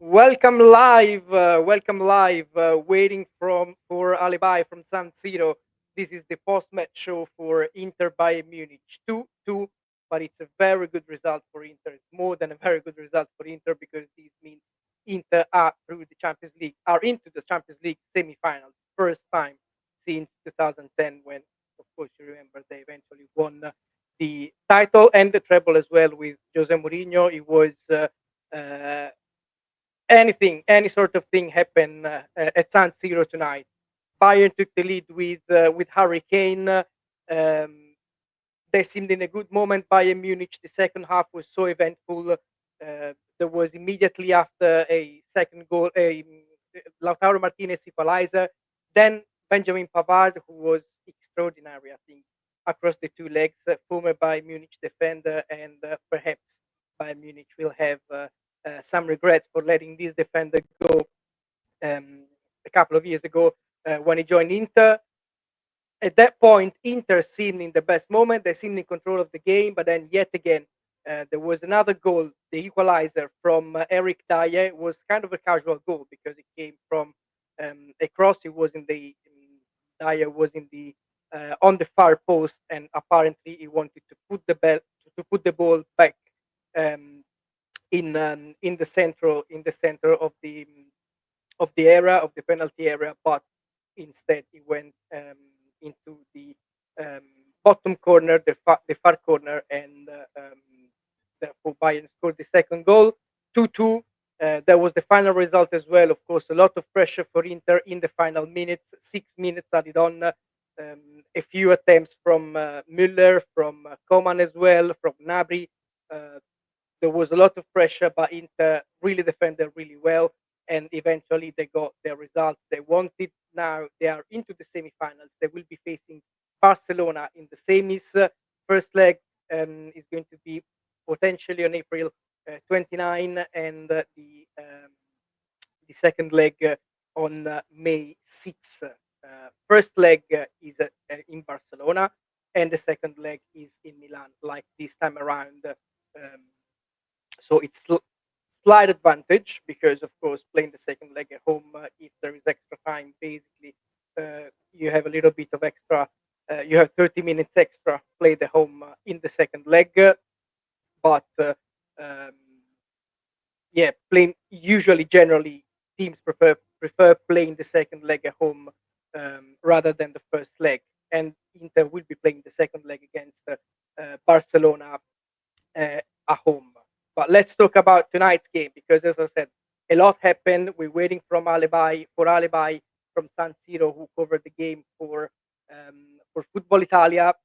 Welcome live. Waiting for Ale Bai from San Siro. This is the post-match show for Inter Bayern Munich 2-2, but it's a very good result for Inter. It's more than a very good result for Inter because this means Inter are through the Champions League, are into the Champions League semi-finals, first time since 2010 when, of course, you remember they eventually won the title and the treble as well with Jose Mourinho. It was uh, any sort of thing happen at San Siro tonight. Bayern took the lead with Harry Kane. They seemed in a good moment. Bayern Munich. The second half was so eventful. There was immediately after a second goal, a Lautaro Martinez equalizer. Then Benjamin Pavard, who was extraordinary, I think, across the two legs, former Bayern Munich defender, and perhaps Bayern Munich will have some regrets for letting this defender go a couple of years ago when he joined Inter. At that point, Inter seemed in the best moment. They seemed in control of the game, but then yet again, there was another goal, the equalizer from Eric Dyer. It was kind of a casual goal because it came from a cross. It was in the Dyer was in the on the far post, and apparently he wanted to put the ball back um, in the center of the area of the penalty area, but instead he went into the um, bottom corner, the far corner, and therefore Bayern scored the second goal, 2-2. That was the final result as well. Of course, a lot of pressure for Inter in the final minutes. 6 minutes added on. A few attempts from Müller, from Coman as well, from Nabri. Uh, there was a lot of pressure, but Inter really defended really well, and eventually they got their result they wanted. Now they are into the semi-finals. They will be facing Barcelona in the semis. First leg is going to be potentially on April 29, and the second leg on May 6th. First leg is in Barcelona, and the second leg is in Milan, like this time around. So it's slight advantage because, of course, playing the second leg at home, if there is extra time, basically, you have a little bit of extra. You have 30 minutes extra played at home in the second leg, but um, yeah, playing usually generally teams prefer playing the second leg at home rather than the first leg, and Inter will be playing the second leg against Barcelona at home. But let's talk about tonight's game because, as I said, a lot happened. We're waiting for Ale Bai from San Siro, who covered the game for Football Italia.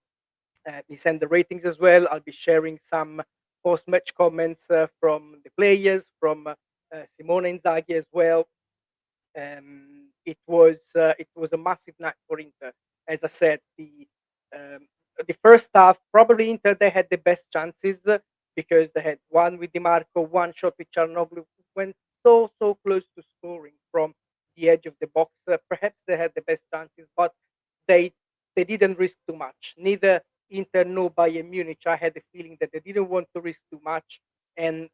He sent the ratings as well. I'll be sharing some post-match comments from the players, from Simone Inzaghi as well. It was a massive night for Inter. As I said, the first half probably Inter they had the best chances because they had one with Di Marco, one shot with Charnoglu, went so close to scoring from the edge of the box. Perhaps they had the best chances, but they they didn't risk too much. Neither Inter nor Bayern Munich. I had the feeling that they didn't want to risk too much and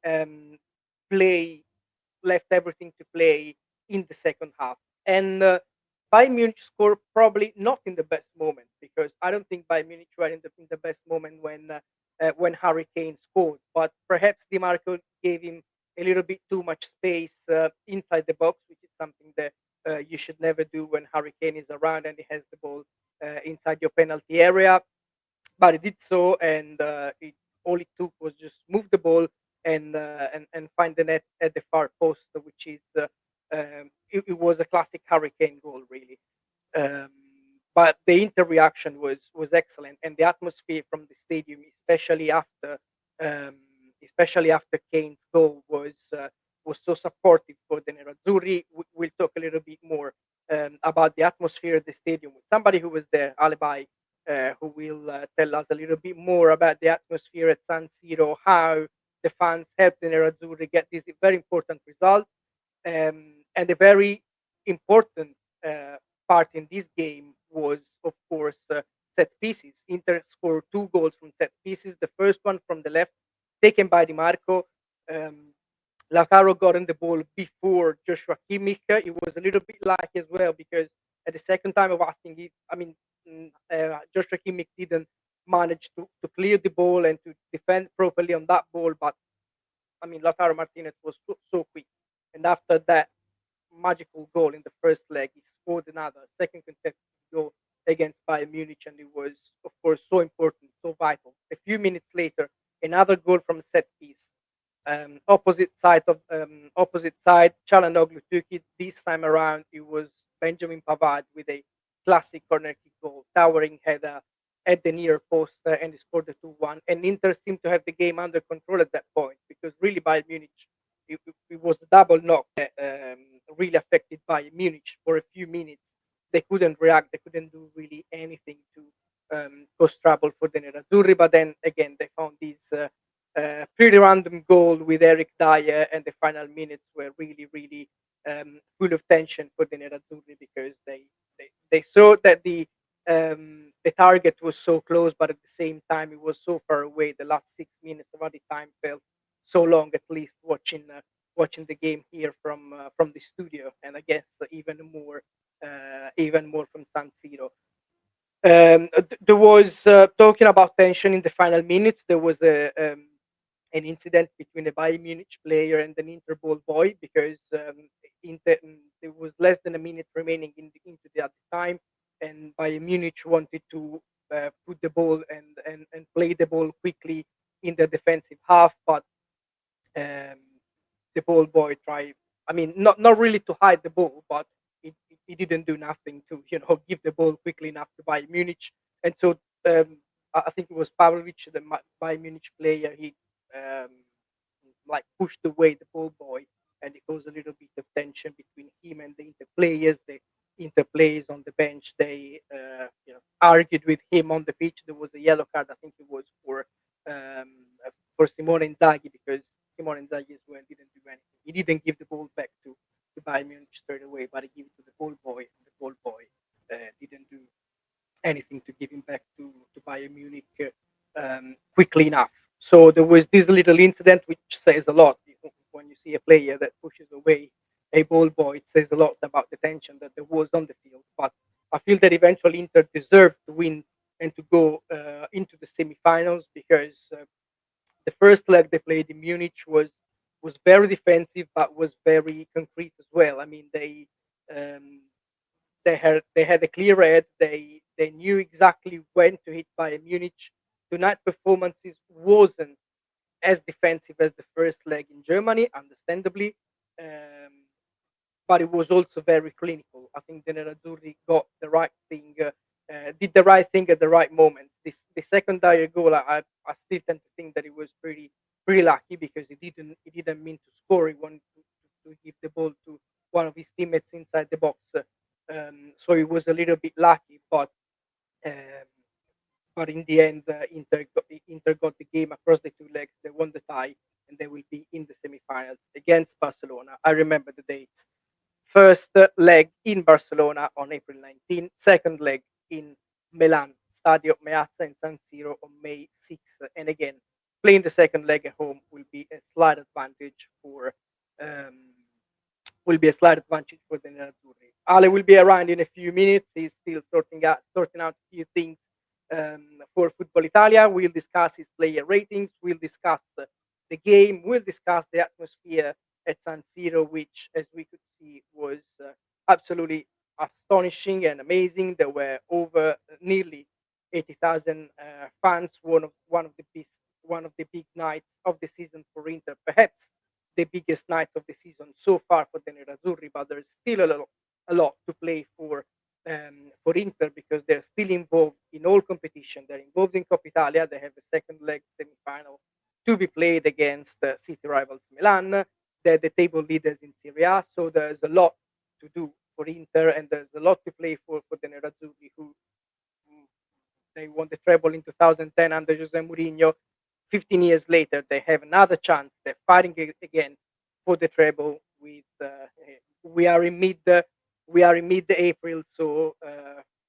play left everything to play in the second half. And Bayern Munich scored probably not in the best moment because I don't think Bayern Munich were in the best moment when Harry Kane scored. But perhaps Di Marco gave him a little bit too much space inside the box, which is something that you should never do when Harry Kane is around and he has the ball inside your penalty area. But he did so, and all it took was just move the ball and find the net at the far post, which is it was a classic hurricane goal, really. Um, but the Inter reaction was excellent, and the atmosphere from the stadium, um, especially after Kane's goal, was so supportive for the Nerazzurri. We'll talk a little bit more about the atmosphere at the stadium with somebody who was there, Ale Bai, who will tell us a little bit more about the atmosphere at San Siro, how the fans helped the Nerazzurri get this very important result. And a very important uh, part in this game was, of course, set pieces. Inter scored two goals from set pieces. The first one from the left, taken by Di Marco. Um, Lautaro got in the ball before Joshua Kimmich. It was a little bit lucky as well because at the second time of asking it, I mean, Joshua Kimmich didn't manage to clear the ball and to defend properly on that ball. But I mean, Lautaro Martinez was so quick. And after that magical goal in the first leg, he scored another second consecutive goal against Bayern Munich, and it was, of course, so important, so vital. A few minutes later, another goal from a set piece. Opposite side, Çalhanoğlu took it. This time around, it was Benjamin Pavard with a classic corner kick goal, towering header at the near post, and he scored the 2-1. And Inter seemed to have the game under control at that point because really Bayern Munich, it was a double knock that really affected Bayern Munich for a few minutes. They couldn't react, they couldn't do really anything to cause trouble for the Nerazzurri. But then again, they found this pretty random goal with Eric Dyer, and the final minutes were really full of tension for the Nerazzurri because they saw that the target was so close, but at the same time it was so far away. The last 6 minutes of added time felt so long, at least watching the game here from the studio, and I guess even more from San Siro. There was talking about tension in the final minutes. There was an incident between a Bayern Munich player and an Inter ball boy because there was less than a minute remaining into the other time, and Bayern Munich wanted to put the ball and play the ball quickly in the defensive half, but um, the ball boy tried. I mean, not really to hide the ball, but he didn't do nothing to give the ball quickly enough to Bayern Munich, and so I think it was Pavlovic, the Bayern Munich player. He um, like pushed away the ball boy, and it caused a little bit of tension between him and the Inter players. The Inter players on the bench, they argued with him on the pitch. There was a yellow card. I think it was um, Simone Inzaghi because Simone Inzaghi as well didn't do anything. He didn't give the ball back to Bayern Munich straight away, but he gave it to the ball boy, and the ball boy didn't do anything to give him back to Bayern Munich quickly enough. So there was this little incident which says a lot. When you see a player that pushes away a ball boy, it says a lot about the tension that there was on the field. But I feel that eventually Inter deserved to win and to go into the semifinals because the first leg they played in Munich was very defensive, but was very concrete as well. I mean, um, they had a clear head. They knew exactly when to hit Bayern Munich. Tonight performances wasn't as defensive as the first leg in Germany, understandably, um, but it was also very clinical. I think the Nerazzurri got the right thing, did the right thing at the right moment. The second Dyer goal, I still tend to think that it was pretty lucky because he didn't mean to score. He wanted to give the ball to one of his teammates inside the box. So it was a little bit lucky, um, but in the end, Inter got the game across the two legs. They won the tie, and they will be in the semifinals against Barcelona. I remember the dates. First leg in Barcelona on April 19, second leg in Milan, Stadio Meazza in San Siro on May 6th. And again, playing the second leg at home um, will be a slight advantage for the Nerazzurri. Ale will be around in a few minutes. He's still sorting out a few things for Football Italia. We'll discuss his player ratings. We'll discuss the game. We'll discuss the atmosphere at San Siro, which, as we could see, was absolutely astonishing and amazing. There were over nearly 80,000 fans. One of the big nights of the season for Inter, perhaps the biggest night of the season so far for the Nerazzurri, but there's still a lot to play for Inter because they're still involved in all competition. They're involved in Coppa Italia. They have a second leg semi-final to be played against city rivals Milan. They're the table leaders in Serie A, so there's a lot to do for Inter, and there's a lot to play for the Nerazzurri, who they won the treble in 2010 under Jose Mourinho. 15 years later, they have another chance. They're fighting again for the treble. We are in mid-April, so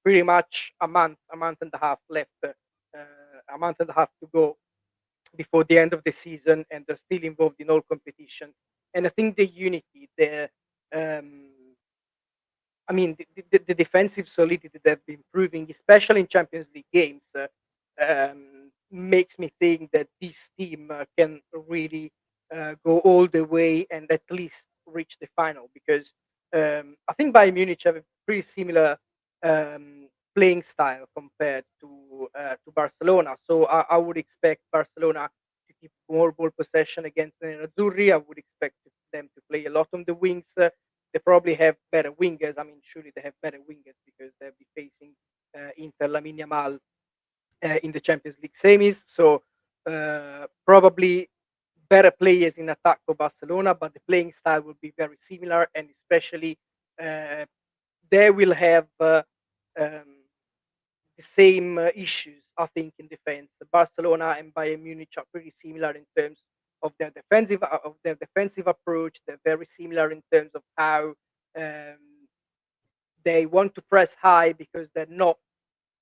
pretty much a month and a half left, a month and a half to go before the end of the season, and they're still involved in all competitions. And I think the unity, um, I mean, the defensive solidity they've been proving, especially in Champions League games, makes me think that this team can really go all the way and at least reach the final. Because I think Bayern Munich have a pretty similar playing style compared to Barcelona. So I would expect Barcelona to keep more ball possession against the Nerazzurri. I would expect them to play a lot on the wings. They probably have better wingers. I mean, surely they have better wingers because they'll be facing Inter Lamine Yamal in the Champions League semis. So probably better players in attack for Barcelona, but the playing style will be very similar, and especially uh, they will have um, the same issues, I think, in defense. Barcelona and Bayern Munich are pretty similar in terms of their defensive approach. They're very similar in terms of how um, they want to press high because they're not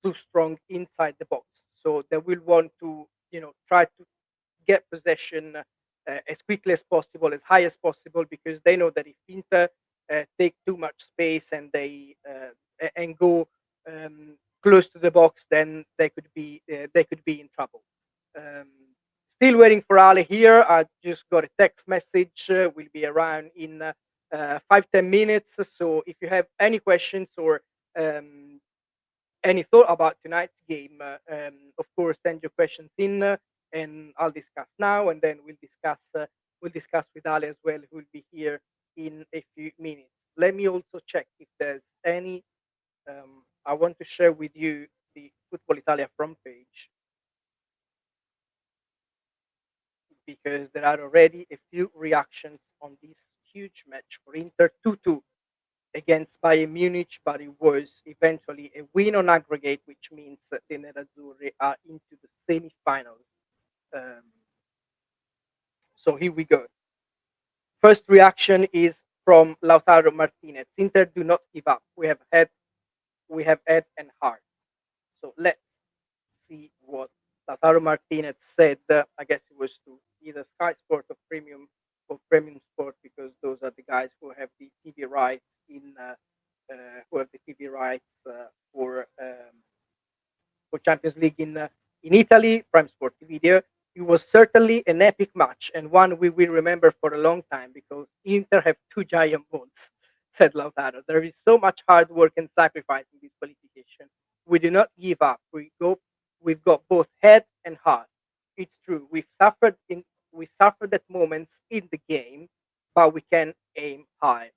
too strong inside the box. So they will want to, try to get possession as quickly as possible, as high as possible, because they know that if Inter take too much space and and go close to the box, then they could be in trouble. Um, Still waiting for Ale here. I just got a text message. Will be around in 5-10 minutes. So if you have any questions or um, any thought about tonight's game, of course, send your questions in, and I'll discuss now, and then we'll discuss with Ali as well, who will be here in a few minutes. Let me also check if there's any. I want to share with you the Football Italia front page because there are already a few reactions on this huge match for Inter 2-2 against Bayern Munich, but it was eventually a win on aggregate, which means that the Nerazzurri are into the semi-finals. Um, so here we go. First reaction is from Lautaro Martinez. Inter do not give up. We have head and heart. So let's see what Lautaro Martinez said. I guess it was to either Sky Sport or Premium Sport, because those are the guys who have the TV rights for Champions League in Italy. Prime Sport Video. It was certainly an epic match and one we will remember for a long time because Inter have two giant bones, said Lautaro. There is so much hard work and sacrifice in this qualification. We do not give up. We've got both head and heart. It's true. We suffered at moments in the game, but we can aim high.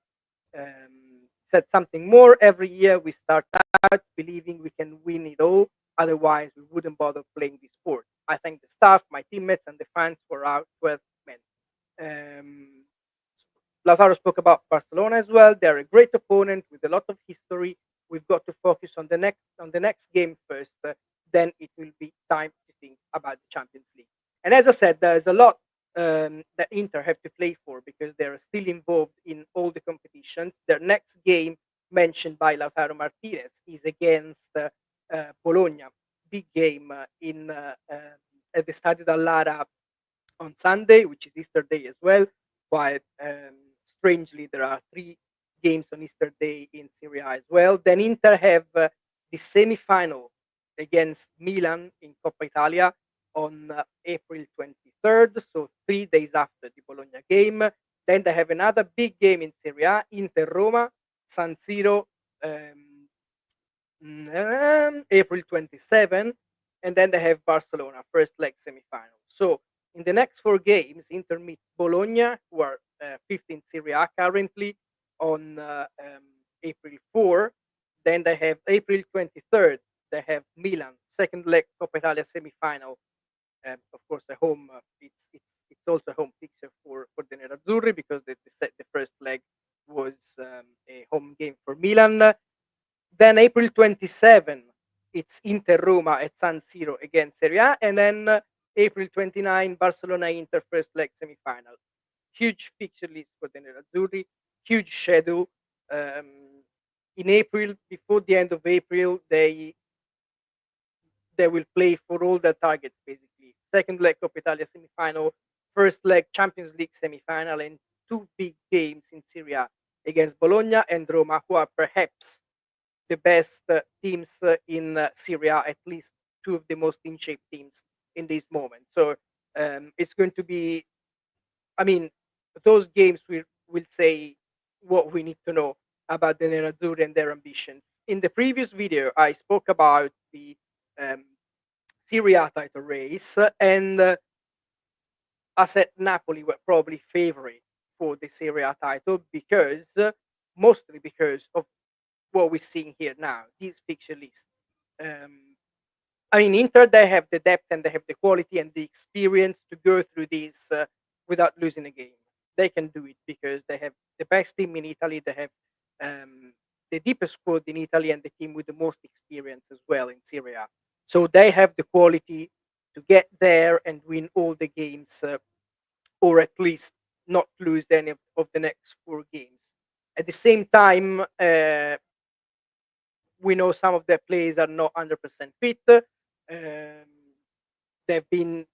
Said something more. Every year we start out believing we can win it all. Otherwise, we wouldn't bother playing this sport. I thank the staff, my teammates, and the fans for our 12 men. Um, Lautaro spoke about Barcelona as well. They're a great opponent with a lot of history. We've got to focus on the next game first. Then it will be time to think about the Champions League. And as I said, there's a lot that Inter have to play for because they're still involved in all the competitions. Their next game, mentioned by Lautaro Martinez, is against Bologna. Big game at the Stadio Dallara on Sunday, which is Easter Day as well. Quite strangely, there are three games on Easter Day in Serie A as well. Then Inter have the semi-final against Milan in Coppa Italia on April 23rd, so 3 days after the Bologna game. Then they have another big game in Serie A, Inter Roma, San Siro, April 27, and then they have Barcelona, first leg semi-final. So in the next four games, Inter meet Bologna, who are fifth in Serie A currently, on April 4. Then they have April 23rd, they have Milan, second leg Coppa Italia semi-final. Of course, the home it's also a home fixture for the Nerazzurri because the first leg was a home game for Milan. Then April 27, it's Inter Roma at San Siro against Serie A, and then April 29, Barcelona Inter first leg semi-final. Huge fixture list for the Nerazzurri, huge schedule. In April, before the end of April, they will play for all their targets basically. Second leg Coppa Italia semi-final, first leg Champions League semi-final, and two big games in Serie A against Bologna and Roma, who are perhaps the best teams in Serie A, at least two of the most in shape teams in this moment. So it's going to be, I mean, those games will say what we need to know about the Nerazzurri and their ambitions. In the previous video, I spoke about the um, Serie A title race, and I said Napoli were probably favorite for the Serie A title because, mostly because of what we're seeing here now, this fixture list. Um, I mean, Inter, they have the depth and they have the quality and the experience to go through this without losing a game. They can do it because they have the best team in Italy. They have um, the deepest squad in Italy and the team with the most experience as well in Serie A. So they have the quality to get there and win all the games, or at least not lose any of the next four games. At the same time, we know some of their players are not 100% fit. They've been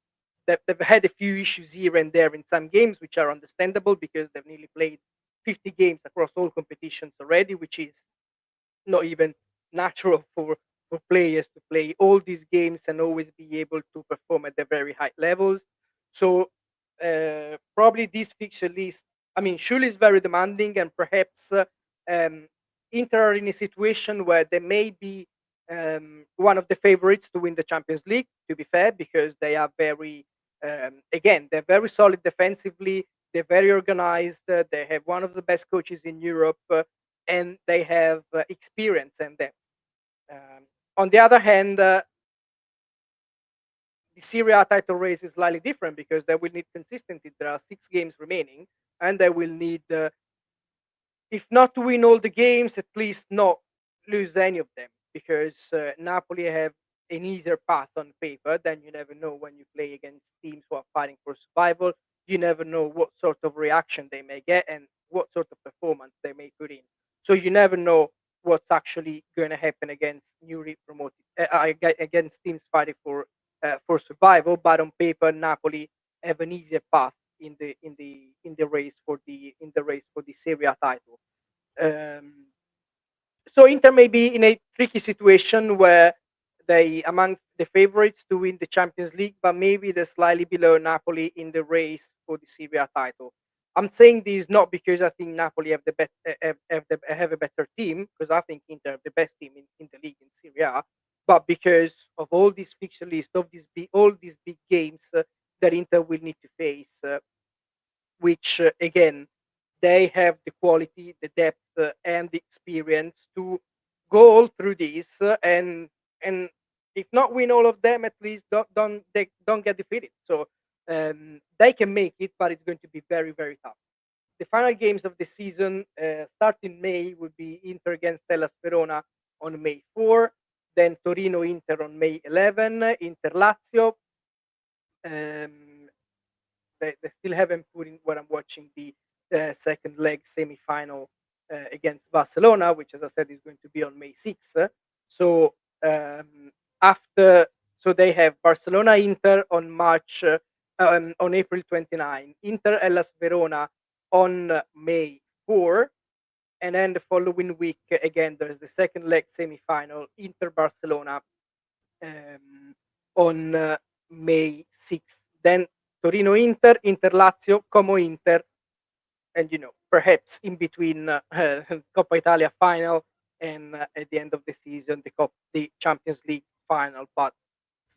they've had a few issues here and there in some games, which are understandable because they've nearly played 50 games across all competitions already, which is not even natural for players to play all these games and always be able to perform at the very high levels. So probably this fixture list, I mean, surely is very demanding, and perhaps um, Inter are in a situation where they may be one of the favorites to win the Champions League. To be fair, because they are very, again, they're very solid defensively. They're very organized. They have one of the best coaches in Europe, and they have experience and depth. On the other hand, the Serie A title race is slightly different because they will need consistency. There are 6 games remaining, and they will need, if not to win all the games, at least not lose any of them. Because Napoli have an easier path on paper. Then you never know when you play against teams who are fighting for survival. You never know what sort of reaction they may get and what sort of performance they may put in. So you never know what's actually going to happen against newly promoted against teams fighting for survival. But on paper, Napoli have an easier path in the race for the Serie A title. Um, so Inter may be in a tricky situation where they among the favorites to win the Champions League, but maybe they're slightly below Napoli in the race for the Serie A title. I'm saying this not because I think Napoli have have a better team, because I think Inter have the best team in the league in Serie A, but because of all these fixture list of all these big games that Inter will need to face, which again they have the quality, the depth, and the experience to go all through these, and if not win all of them, at least don't get defeated. So they can make it, but it's going to be very very tough. The final games of the season, starting May, would be Inter against Hellas Verona on May 4, then Torino Inter on May 11, Inter Lazio. Um, they still haven't put in what I'm watching the second leg semi-final against Barcelona, which, as I said, is going to be on May 6th. So after, so they have Barcelona Inter on on April 29, Inter Hellas Verona on May 4, and then the following week again there's the second leg semi-final Inter Barcelona um, on May 6th. Then Torino Inter, Inter Lazio, Como Inter, and perhaps in between Coppa Italia final and at the end of the season the Champions League final, but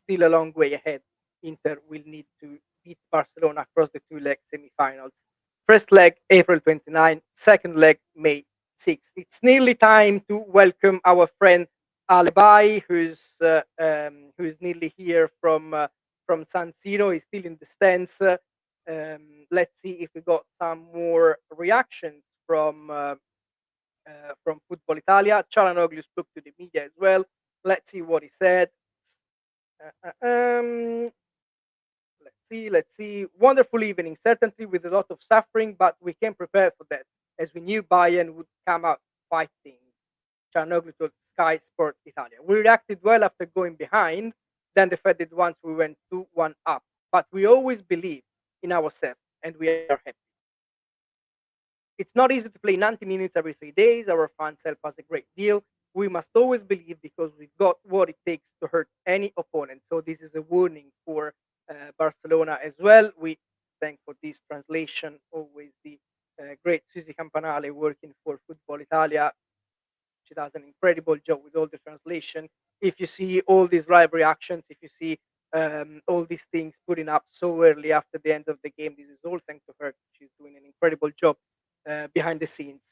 still a long way ahead. Inter will need to beat Barcelona across the two-leg semi-finals. First leg April 29, second leg May 6. It's nearly time to welcome our friend Ale Bai, who's nearly here from San Siro. He's still in the stands. Let's see if we got some more reactions from Football Italia. Cialanoglu spoke to the media as well. Let's see what he said. Uh, uh, um, let's see. Wonderful evening, certainly with a lot of suffering, but we can prepare for that, as we knew Bayern would come out fighting. Cialanoglu told Sky Sport Italia. We reacted well after going behind, then defended once we went 2-1 up. But we always believe in ourselves, and we are happy. It's not easy to play 90 minutes every 3 days. Our fans help us a great deal. We must always believe because we've got what it takes to hurt any opponent. So this is a warning for Barcelona as well. We thank for this translation. Always the great Susi Campanale working for Football Italia. She does an incredible job with all the translation. If you see all these live reactions, if you see all these things putting up so early after the end of the game, this is all thanks to her. She's doing an incredible job behind the scenes.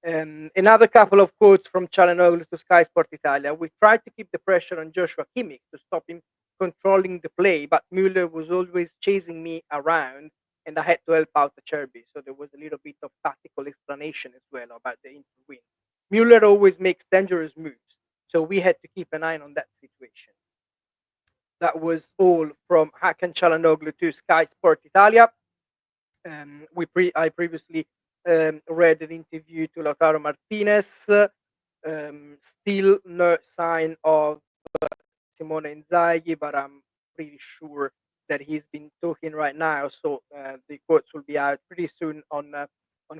Another couple of quotes from Çalhanoğlu to Sky Sport Italia. We tried to keep the pressure on Joshua Kimmich to stop him controlling the play, but Müller was always chasing me around and I had to help out the Cherby. So there was a little bit of tactical explanation as well about the Inter win. Müller always makes dangerous moves, so we had to keep an eye on that situation. That was all from Hakan Çalhanoğlu to Sky Sport Italia. I previously read an interview to Lautaro Martinez. Still no sign of Simone Inzaghi, but I'm pretty sure that he's been talking right now. So the quotes will be out pretty soon on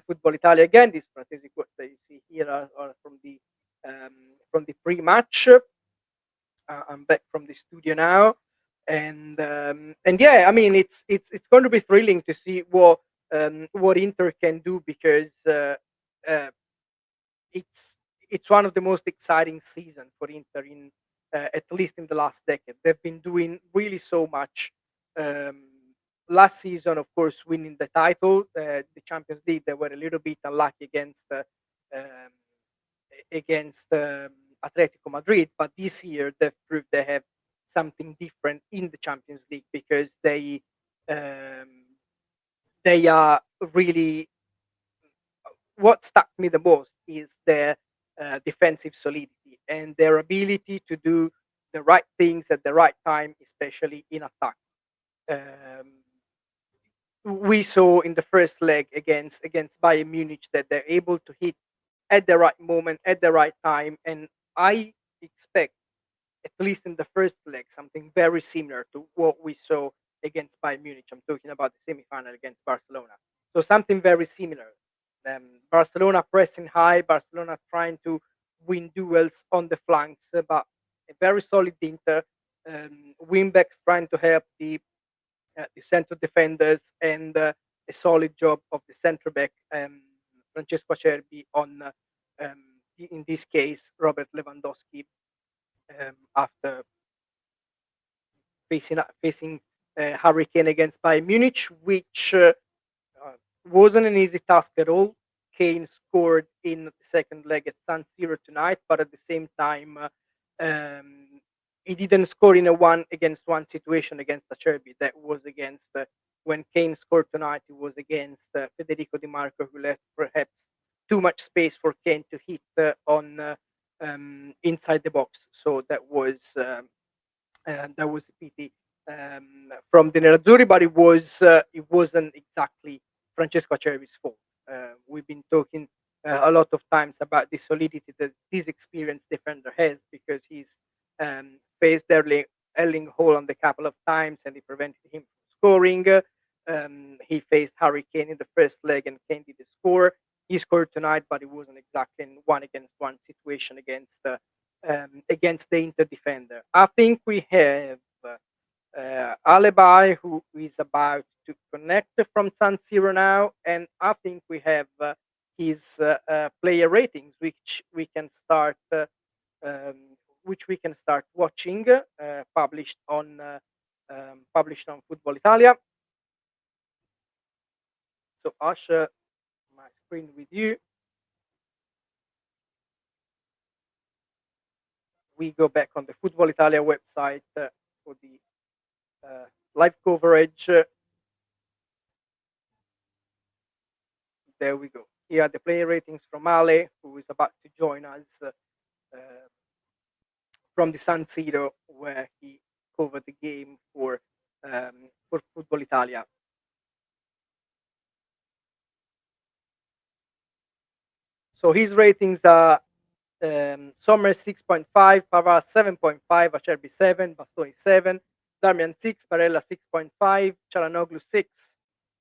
Football Italia. Again, these strategic quotes that you see here are from the pre-match. I'm back from the studio now, and yeah, I mean it's going to be thrilling to see what Inter can do because it's it's one of the most exciting seasons for Inter in at least in the last decade. They've been doing really so much. Um, Last season, of course, winning the title, the Champions League, they were a little bit unlucky um, against Atletico Madrid, but this year they've proved they have something different in the Champions League because um, they are really what stuck me the most is their defensive solidity and their ability to do the right things at the right time, especially in attack. Um, we saw in the first leg against Bayern Munich that they're able to hit at the right moment, at the right time, and I expect at least in the first leg something very similar to what we saw against Bayern Munich. I'm talking about the semi-final against Barcelona. So something very similar. Barcelona pressing high, Barcelona trying to win duels on the flanks, but a very solid Inter. Wingbacks trying to help the center defenders and a solid job of the center back Francesco Acerbi on um, in this case Robert Lewandowski after facing Harry Kane against Bayern Munich, which wasn't an easy task at all. Kane scored in the second leg at San Siro tonight, but at the same time, he didn't score in a one against one situation against Acerbi. That was against when Kane scored tonight. It was against Federico Di Marco, who left perhaps too much space for Kane to hit on inside the box. So that was a pity from the Nerazzurri, but it wasn't exactly Francesco Acerbi's fault. We've been talking a lot of times about the solidity that this experienced defender has because he's faced Erling Haaland a couple of times and he prevented him from scoring. He faced Harry Kane in the first leg and Kane didn't score. He scored tonight, but it wasn't exactly in one against one situation against the Inter defender. I think we have Ale Bai, who is about to connect from San Siro now, and I think we have his player ratings, which we can start watching, published on Football Italia. So I'll share my screen with you. We go back on the Football Italia website for the live coverage. There we go. Here are the player ratings from Ale, who is about to join us from the San Siro, where he covered the game for Football Italia. So his ratings are Sommer 6.5, Pavard 7.5, Acerbi 7, Bastoni 7, Darmian 6, Barella 6.5, Çalhanoğlu 6,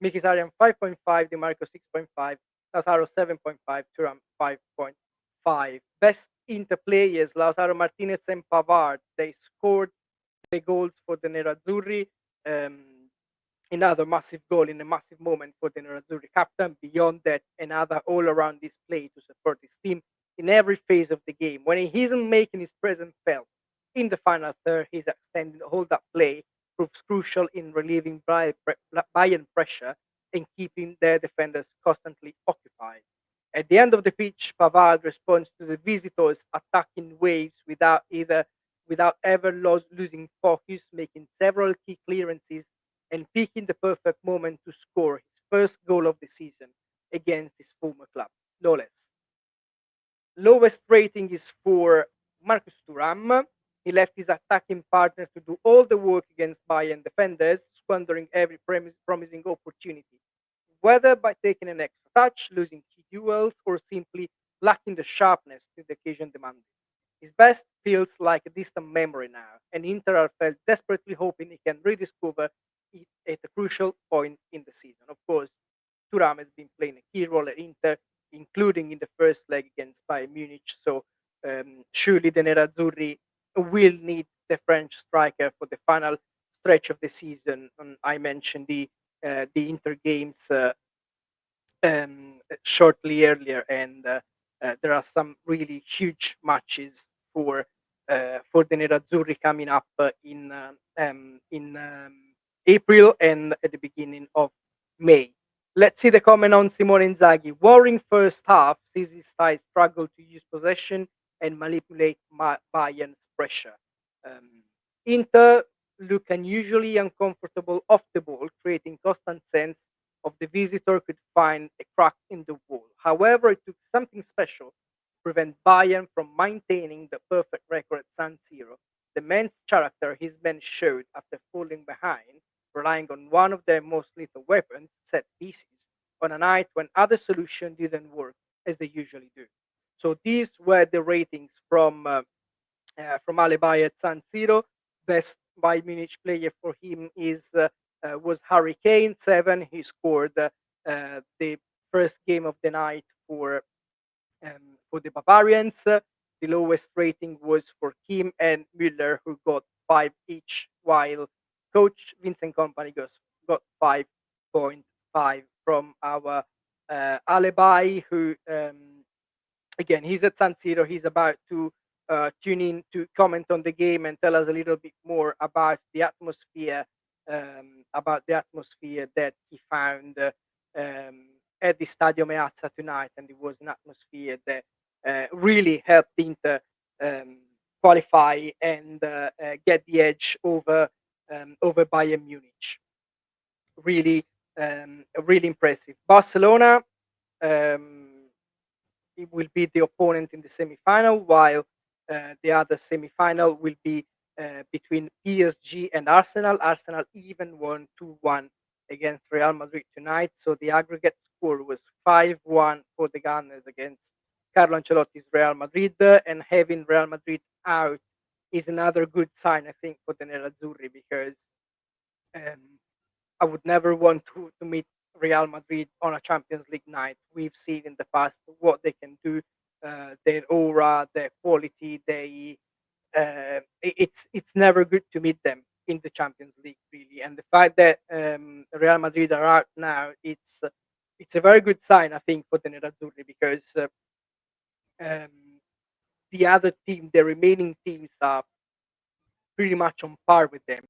Mkhitaryan 5.5, Di Marco 6.5, Lautaro 7.5, Thuram 5.5. Best Inter players, Lautaro Martinez and Pavard. They scored the goals for the Nerazzurri. Another massive goal in a massive moment for the Nerazzurri captain. Beyond that, another all-around display to support his team in every phase of the game. When he isn't making his presence felt in the final third, his extended hold-up play proves crucial in relieving Bayern pressure and keeping their defenders constantly occupied. At the end of the pitch, Pavard responds to the visitors' attacking waves without ever losing focus, making several key clearances and picking the perfect moment to score his first goal of the season against his former club, no less. Lowest rating is for Marcus Thuram. He left his attacking partner to do all the work against Bayern defenders, squandering every promising opportunity, whether by taking an extra touch, losing key duels, or simply lacking the sharpness the occasion demanded. His best feels like a distant memory now, and Inter are felt desperately hoping he can rediscover it at a crucial point in the season. Of course, Thuram has been playing a key role at Inter, including in the first leg against Bayern Munich. So surely the Nerazzurri will need the French striker for the final stretch of the season. And I mentioned the Inter games shortly earlier, and there are some really huge matches for the Nerazzurri coming up in April and at the beginning of May. Let's see the comment on Simone Inzaghi. Worrying first half, sees his side struggle to use possession and manipulate Bayern's pressure. Inter look unusually uncomfortable off the ball, creating constant sense of the visitor could find a crack in the wall. However, it took something special to prevent Bayern from maintaining the perfect record at San Siro. The men's character his men showed after falling behind, relying on one of their most lethal weapons, set pieces, on a night when other solutions didn't work as they usually do. So these were the ratings from Ale Bai at San Siro. Best Bayern Munich player for him was Harry Kane, 7. He scored the first game of the night for the Bavarians. The lowest rating was for Kim and Müller, who got 5 each, while coach Vincent Kompany got 5.5 from our Ale Bai, who again, he's at San Siro. He's about to tune in to comment on the game and tell us a little bit more about the atmosphere that he found at the Stadio Meazza tonight, and it was an atmosphere that really helped Inter qualify and get the edge over Bayern Munich. Really, really impressive. Barcelona. It will be the opponent in the semi-final, while the other semi-final will be between PSG and Arsenal. Arsenal even won 2-1 against Real Madrid tonight, so the aggregate score was 5-1 for the Gunners against Carlo Ancelotti's Real Madrid, and having Real Madrid out is another good sign, I think, for the Nerazzurri, because I would never want to meet Real Madrid on a Champions League night. We've seen in the past what they can do, their aura, their quality. It's never good to meet them in the Champions League, really. And the fact that Real Madrid are out now, it's a very good sign, I think, for the Nerazzurri, because the other team, the remaining teams, are pretty much on par with them.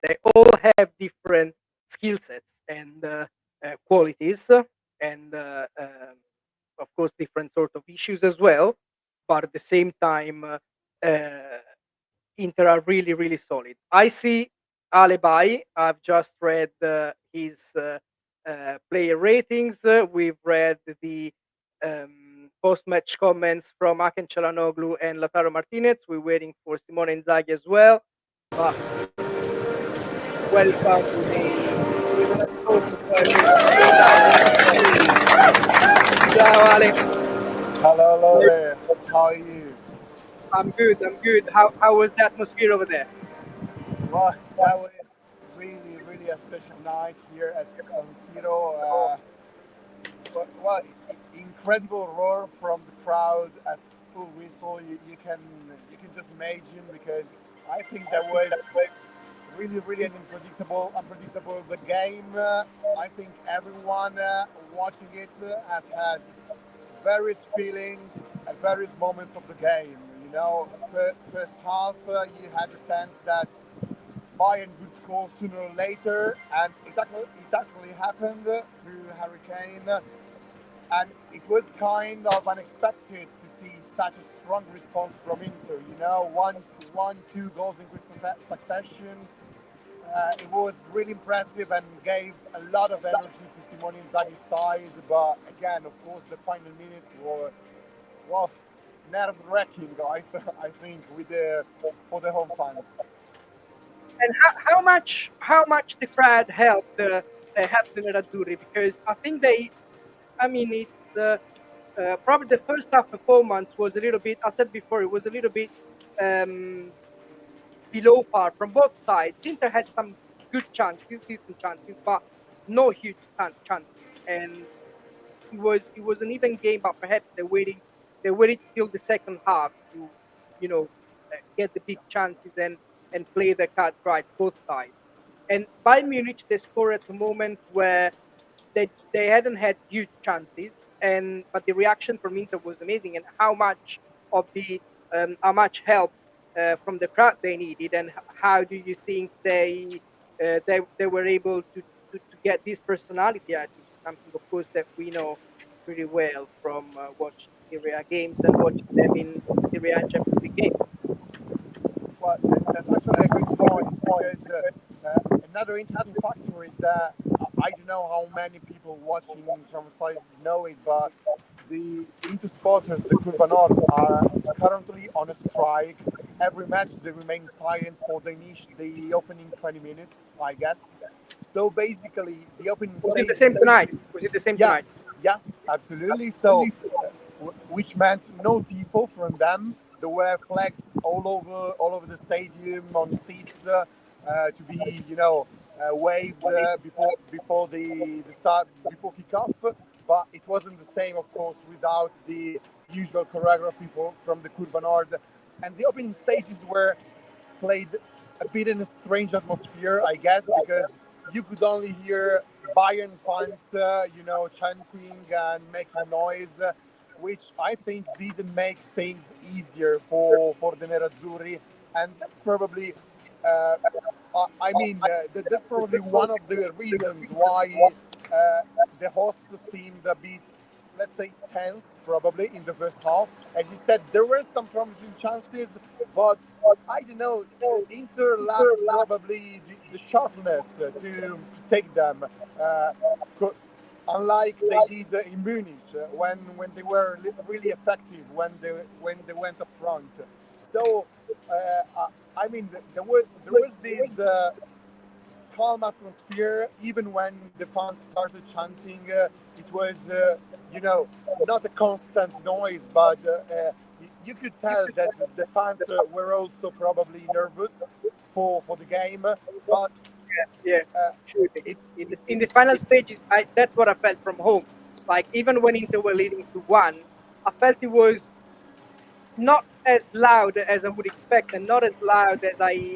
They all have different skill sets and qualities, and of course different sort of issues as well. But at the same time, Inter are really, really solid. I see Ale Bai. I've just read his player ratings. We've read the post-match comments from Aken Çalhanoğlu and Lautaro Martinez. We're waiting for Simone Inzaghi as well. But welcome Ciao Ale. Hello there. How are you? I'm good. I'm good. How was the atmosphere over there? Well, that was really a special night here at San Siro. Well, incredible roar from the crowd at full whistle. You can just imagine, because I think that was really an unpredictable the game. I think everyone watching it has had various feelings at various moments of the game. First half, you had the sense that Bayern would score sooner or later, and it actually happened through Harry Kane. And it was kind of unexpected to see such a strong response from Inter. Two goals in quick succession. It was really impressive and gave a lot of energy to Simone Inzaghi's side. But again, of course, the final minutes were, well, nerve-wracking. I think for the home fans. And how much the crowd helped the Nerazzurri, because I think it's probably the first half performance was a little bit. I said before, it was a little bit um, below par from both sides. Inter had some good chances, decent chances, but no huge chances, and it was an even game. But perhaps they waited till the second half to, get the big chances and play their cards right, both sides. And Bayern Munich, they score at the moment where they hadn't had huge chances, and but the reaction from Inter was amazing, and how much help from the crowd they needed, and how do you think they were able to get this personality out, which is something, of course, that we know pretty well from watching Serie A games and watching them in Serie A and Champions League games. Well, that's actually a good point, because another interesting factor is that I don't know how many people watching from sides know it, but the Inter supporters, the Curva Nord, are currently on a strike. Every match they remain silent for the opening 20 minutes, I guess. So basically, the opening Was it the same stages. tonight? Was it the same Yeah, tonight? yeah, absolutely. So, which meant no tifo from them. There were flags all over the stadium, on seats, to be, waved before the start, before kickoff. But it wasn't the same, of course, without the usual choreography from the Curva Nord. And the opening stages were played a bit in a strange atmosphere, I guess, because you could only hear Bayern fans, chanting and making noise, which I think didn't make things easier for the Nerazzurri, and that's probably, that's probably one of the reasons why uh, the hosts seemed a bit, let's say, tense, probably in the first half. As you said, there were some promising chances, but I don't know. Inter lacked probably the sharpness to take them, uh, co- unlike they did in Munich, when they were really effective when they went up front. So, there was this calm atmosphere. Even when the fans started chanting, it was, you know, not a constant noise, but you could tell that the fans were also probably nervous for the game. But Yeah, uh, sure. it, In the it's final it's stages, that's what I felt from home. Like, even when Inter were leading to one, I felt it was not as loud as I would expect, and not as loud as I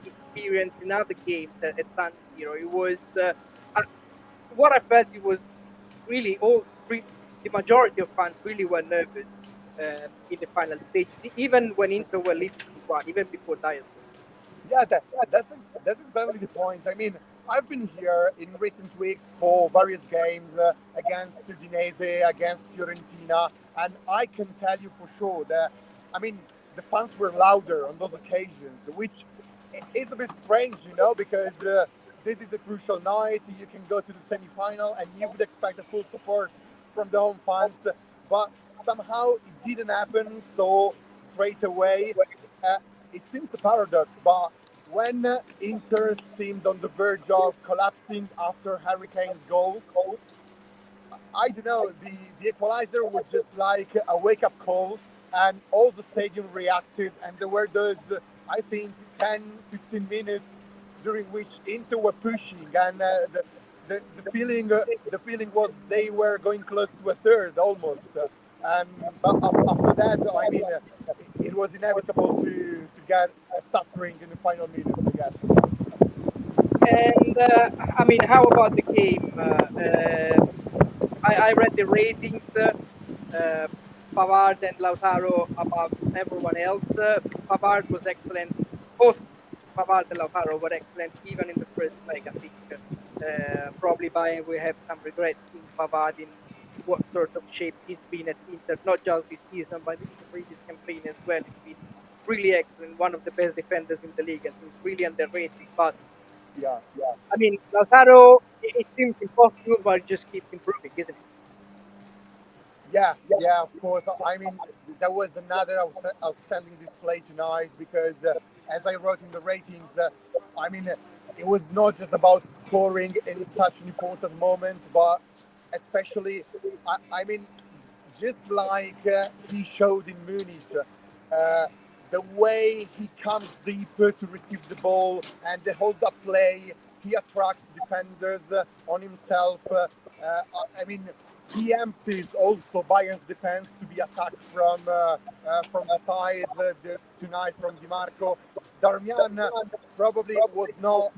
experienced in other games at San Siro. It was uh, what I felt. It was really the majority of fans really were nervous in the final stages, even when Inter were leading to one, even before Dias. Yeah, that's exactly the point. I mean, I've been here in recent weeks for various games against Udinese, against Fiorentina, and I can tell you for sure that, I mean, the fans were louder on those occasions, which is a bit strange, because this is a crucial night. You can go to the semi-final, and you would expect a full support from the home fans, but somehow it didn't happen so straight away. Uh, it seems a paradox, but when Inter seemed on the verge of collapsing after Hurricane's goal, I don't know, the equalizer was just like a wake up call, and all the stadium reacted. And there were those, I think, 10, 15 minutes during which Inter were pushing, and the feeling was they were going close to a third almost, and but after that, I mean, it was inevitable to get a suffering in the final minutes, I guess. And I mean, how about the game? I read the ratings. Uh, Pavard and Lautaro above everyone else. Pavard was excellent. Both Pavard and Lautaro were excellent, even in the first leg. I think probably Bayern will have some regret seeing Pavard in what sort of shape he's been at Inter, not just this season, but in the previous campaign as well. He's been really excellent, one of the best defenders in the league, and he's really underrated. But Yeah, I mean, Lautaro, it seems impossible, but it just keeps improving, isn't it? yeah, of course. I mean, that was another outstanding display tonight because, as I wrote in the ratings, I mean, it was not just about scoring in such an important moment, but especially, I mean, just like he showed in Munich, uh, the way he comes deeper to receive the ball and the hold up play, he attracts defenders on himself. I mean, he empties also Bayern's defense to be attacked from the sides tonight from Di Marco. Darmian probably was not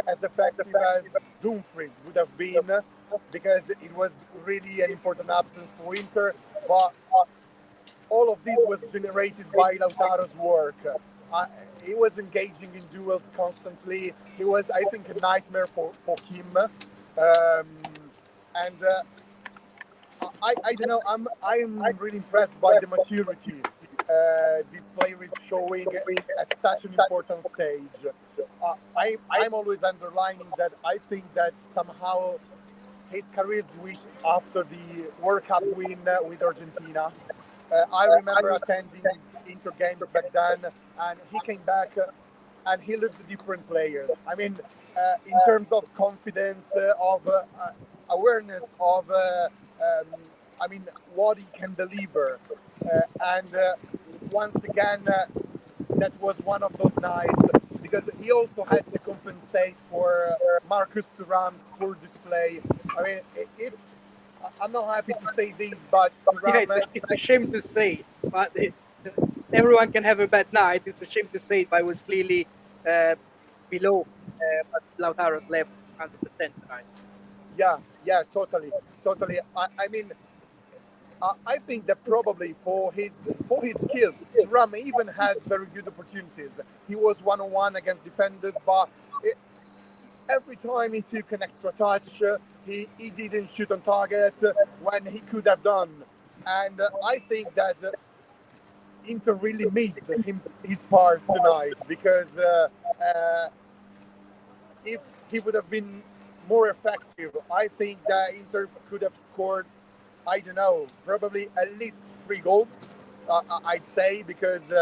as effective as Dumfries would have been because it was really an important absence for Inter. But all of this was generated by Lautaro's work. Uh, he was engaging in duels constantly. He was, I think, a nightmare for him. And I don't know. I'm really impressed by the maturity this player is showing at such an important stage. I'm always underlining that I think that somehow his career switched after the World Cup win with Argentina. I remember attending Inter games back then, and he came back and he looked a different player. I mean, in terms of confidence, of awareness of, I mean, what he can deliver. And once again, that was one of those nights because he also has to compensate for Marcus Thuram's poor display. I mean, it's. I'm not happy to say this, but Yeah, Thuram, it's a shame to say it, but everyone can have a bad night. It's a shame to say it, but it was clearly uh, below but Lautaro's level, 100% tonight. yeah, yeah, totally, totally. I mean, I think that probably for his skills, Thuram even had very good opportunities. He was 1-on-1 against defenders, but every time he took an extra touch, he didn't shoot on target when he could have done. And I think that Inter really missed his part tonight because if he would have been more effective, I think that Inter could have scored, I don't know, probably at least 3 goals. I'd say because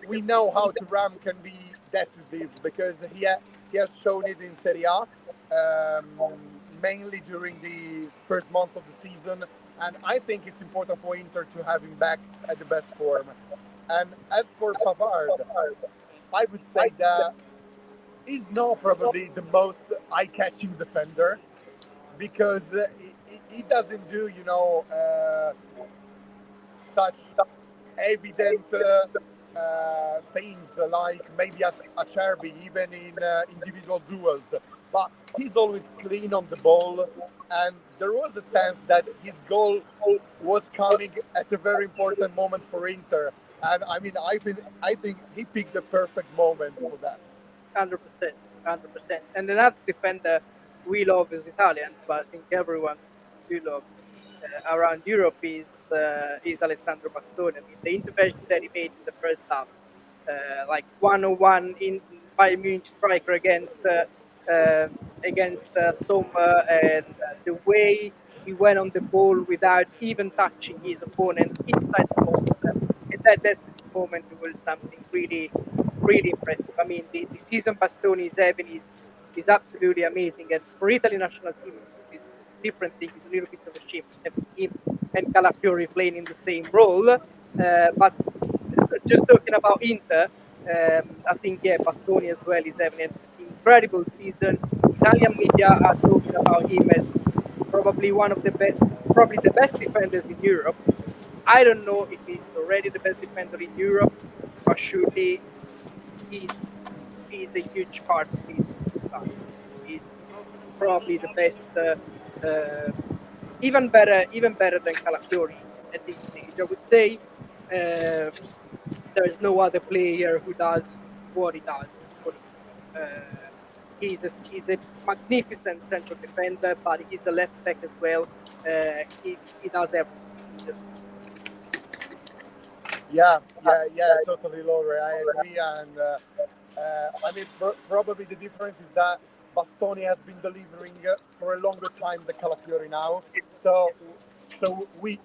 we know how Thuram can be decisive because he has shown it in Serie A, mainly during the first months of the season, and I think it's important for Inter to have him back at the best form. And as for Pavard, I would say that he's not probably the most eye-catching defender because he doesn't do such evident things like maybe as Acerbi even in individual duels, but he's always clean on the ball, and there was a sense that his goal was coming at a very important moment for Inter, and I mean I think he picked the perfect moment for that. 100%, 100%. And another defender we love is Italians, but I think everyone do love around Europe is Alessandro Bastoni. I mean, the intervention that he made in the first half, like 1-on-1 in Bayern Munich striker against Sommer, and the way he went on the ball without even touching his opponent inside the box. In that decisive moment, it was something really, really impressive. I mean, the season Bastoni is having is absolutely amazing. And for Italy national team, it's a different thing. It's a little bit of a shame having him and Calafiori playing in the same role. But just talking about Inter, I think yeah, Bastoni as well is having everything. incredible season. Italian media are talking about him as probably one of the best, probably the best defenders in Europe. I don't know if he's already the best defender in Europe, but surely he's he's a huge part of this side. He's probably the best, even better than Calafiori at this stage. I would say there's no other player who does what he does for Inter. He's a magnificent central defender, but he's a left back as well. He does everything. Yeah, totally, Laura. I agree, and I mean, probably the difference is that Bastoni has been delivering for a longer time than Calafiori now, so we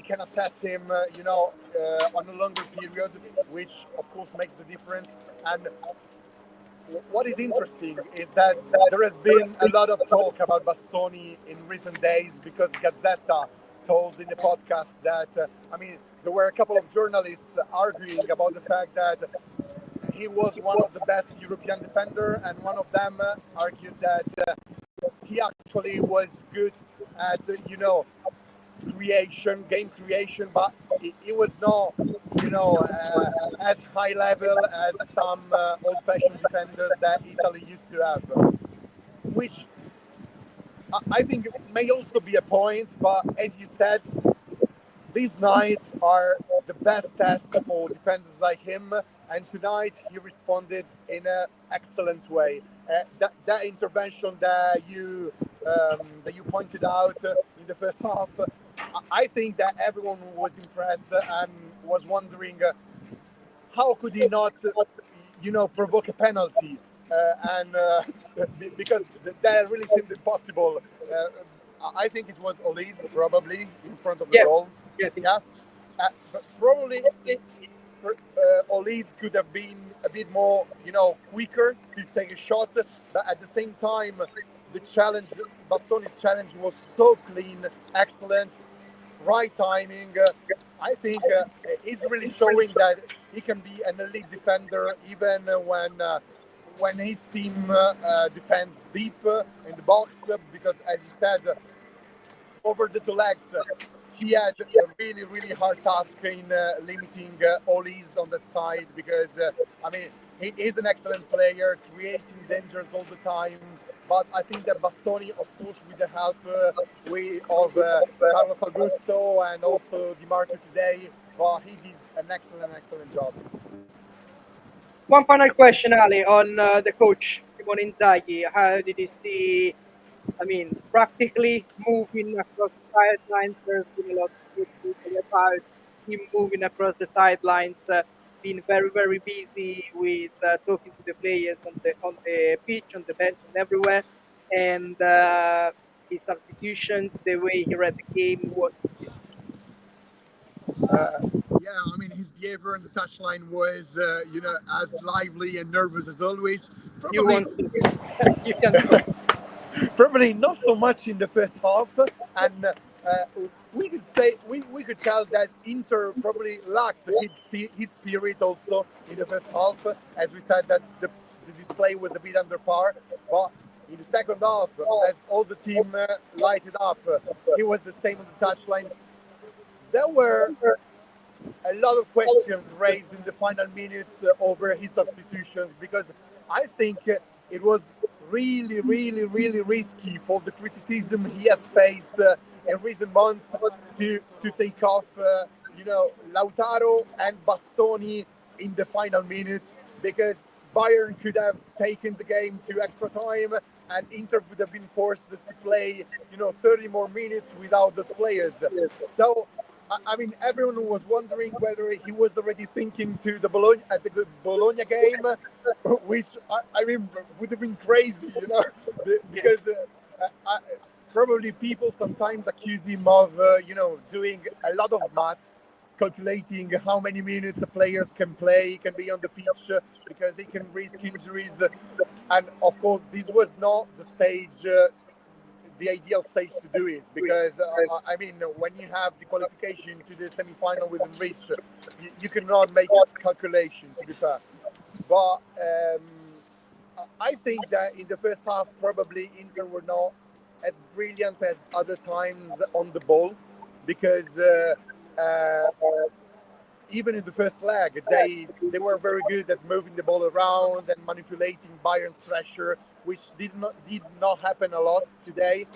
can assess him, on a longer period, which of course makes the difference. And what is interesting is that there has been a lot of talk about Bastoni in recent days because Gazzetta told in the podcast that, I mean, there were a couple of journalists arguing about the fact that he was one of the best European defender, and one of them argued that he actually was good at, game creation, but it was not, as high level as some old-fashioned defenders that Italy used to have, which I think may also be a point. But as you said, these nights are the best test for defenders like him, and tonight he responded in an excellent way. That intervention that you pointed out in the first half, I think that everyone was impressed and was wondering how could he not, provoke a penalty, and because that really seemed impossible. I think it was Olise probably in front of the Yeah, goal. yeah, Yeah, but probably Olise could have been a bit more, quicker to take a shot. But at the same time, the challenge, Bastoni's challenge was so clean, excellent, right timing. I think he's really showing that he can be an elite defender even when his team defends deep in the box. Because, as you said, over the two legs, he had a really, really hard task in limiting Olise on that side because, I mean, he is an excellent player, creating dangers all the time. But I think that Bastoni, of course, with the help of Carlos Augusto and also Di Marco today, well, he did an excellent job. One final question, Ali, on the coach Simone Inzaghi. How did you see? I mean, practically moving across the sidelines. There's been a lot of good people about him moving across the sidelines, being very, very busy with talking to the players on the pitch, on the bench, and everywhere. And his substitutions, the way he read the game, what Uh, yeah, I mean, his behavior on the touchline was, as lively and nervous as always. you Probably want to, you can talk. Probably not so much in the first half, and we could tell that Inter probably lacked his spirit also in the first half. As we said, that the display was a bit under par, but in the second half, as all the team lighted up, he was the same on the touchline. There were a lot of questions raised in the final minutes over his substitutions because I think it was really, really, really risky for the criticism he has faced in recent months to take off, Lautaro and Bastoni in the final minutes because Bayern could have taken the game to extra time and Inter would have been forced to play, 30 more minutes without those players. So I mean, everyone was wondering whether he was already thinking to the Bologna game, which I mean would have been crazy, because probably people sometimes accuse him of, doing a lot of maths, calculating how many minutes a players can play, can be on the pitch, because he can risk injuries, and of course this was not the ideal stage to do it because I mean when you have the qualification to the semi-final within reach, you cannot make a calculation to be fair. But I think that in the first half, probably Inter were not as brilliant as other times on the ball because even in the first leg, they were very good at moving the ball around and manipulating Bayern's pressure, which did not happen a lot today.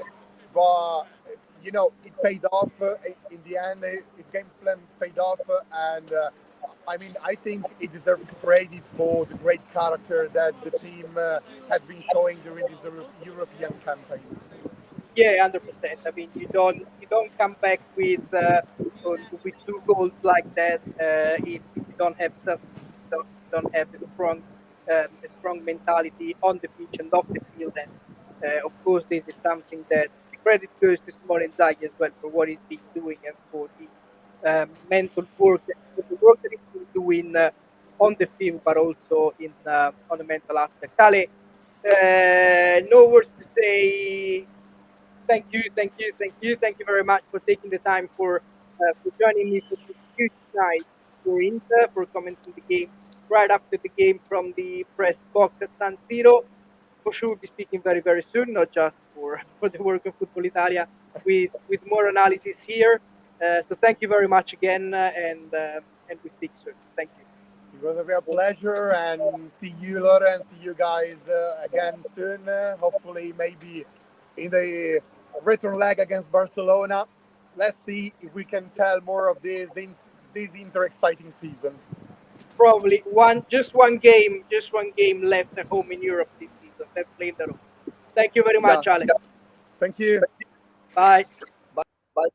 But it paid off in the end. His game plan paid off, and I mean, I think it deserves credit for the great character that the team has been showing during this European campaign. Yeah, 100%. I mean, you don't come back with two goals like that if you don't have self, don't have a strong mentality on the pitch and off the field. And of course, this is something that the credit goes to Simone Inzaghi as well for what he's been doing and for the mental work, for the work that he's been doing on the field, but also in on the mental aspect. Ale, no words to say. Thank you very much for taking the time for joining me for this huge night for Inter, for commenting the game right after the game from the press box at San Siro. For sure, we'll be speaking very soon, not just for for the work of Football Italia, with more analysis here. So thank you very much again, and we speak soon. Thank you. It was a real pleasure, and see you, Laura, and see you guys again soon. Hopefully, maybe in the return leg against Barcelona. Let's see if we can tell more of this inter exciting season. Probably just one game left at home in Europe this season. Let's play that. Thank you very Yeah. much, Ale. Thank you. Bye. Bye. Bye.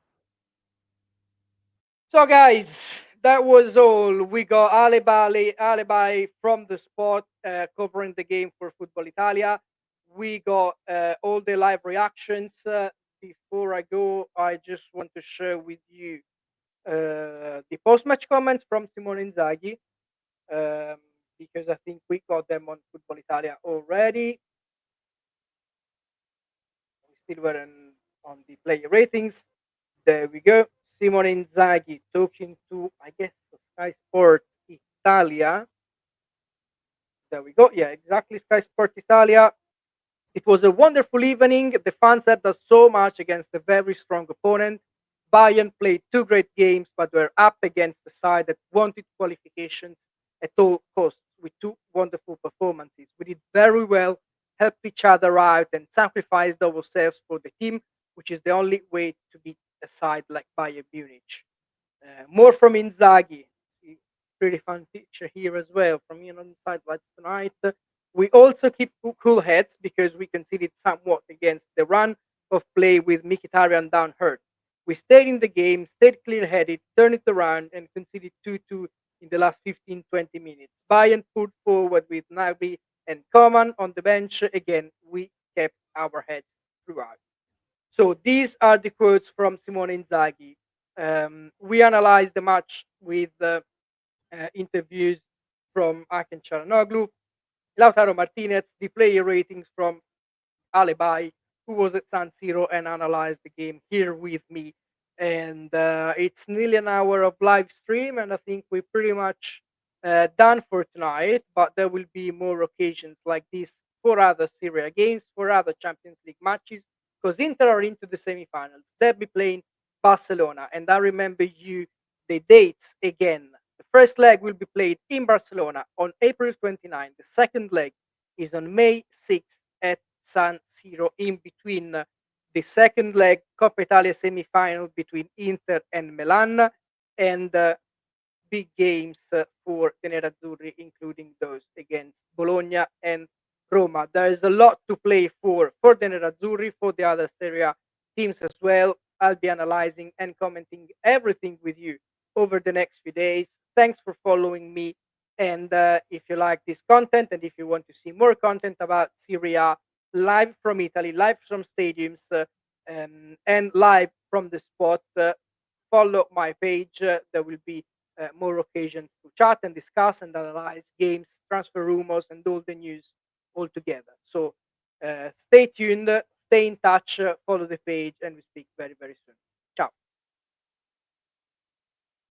So, guys, that was all. We got Ale Bai from the spot covering the game for Football Italia. We got all the live reactions. Before I go, I just want to share with you the post-match comments from Simone Inzaghi um, because I think we got them on Football Italia already. We still were on the player ratings. There we go. Simone Inzaghi talking to, I guess, Sky Sport Italia. There we go. Yeah, exactly. Sky Sport Italia. It was a wonderful evening. The fans helped us so much against a very strong opponent. Bayern played two great games, but were up against the side that wanted qualifications at all costs with two wonderful performances. We did very well, helped each other out, and sacrificed ourselves for the team, which is the only way to beat a side like Bayern Munich. More from Inzaghi. Pretty fun picture here as well from Ian on the sidelines tonight. We also keep cool heads because we conceded somewhat against the run of play with Mkhitaryan down hurt. We stayed in the game, stayed clear headed, turned it around, and conceded 2-2 in the last 15-20 minutes. Bayern put forward with Nabi and Coman on the bench. Again, we kept our heads throughout. So these are the quotes from Simone Inzaghi. We analyzed the match with interviews from Aken Çalhanoğlu, Lautaro Martinez, the player ratings from Ale Bai, who was at San Siro and analyzed the game here with me. And it's nearly an hour of live stream, and I think we're pretty much done for tonight. But there will be more occasions like this for other Serie A games, for other Champions League matches, because Inter are into the semifinals. They'll be playing Barcelona, and I remember you the dates again. The first leg will be played in Barcelona on April 29. The second leg is on May 6th at San Siro, in between the second leg Coppa Italia semi-final between Inter and Milan, and big games for the Nerazzurri, including those against Bologna and Roma. There is a lot to play for the Nerazzurri, for the other Serie A teams as well. I'll be analyzing and commenting everything with you over the next few days. Thanks for following me. And if you like this content and if you want to see more content about Serie A live from Italy, live from stadiums, and live from the spot, follow my page. There will be more occasions to chat and discuss and analyze games, transfer rumors, and all the news all together. So stay tuned, stay in touch, follow the page, and we speak very soon.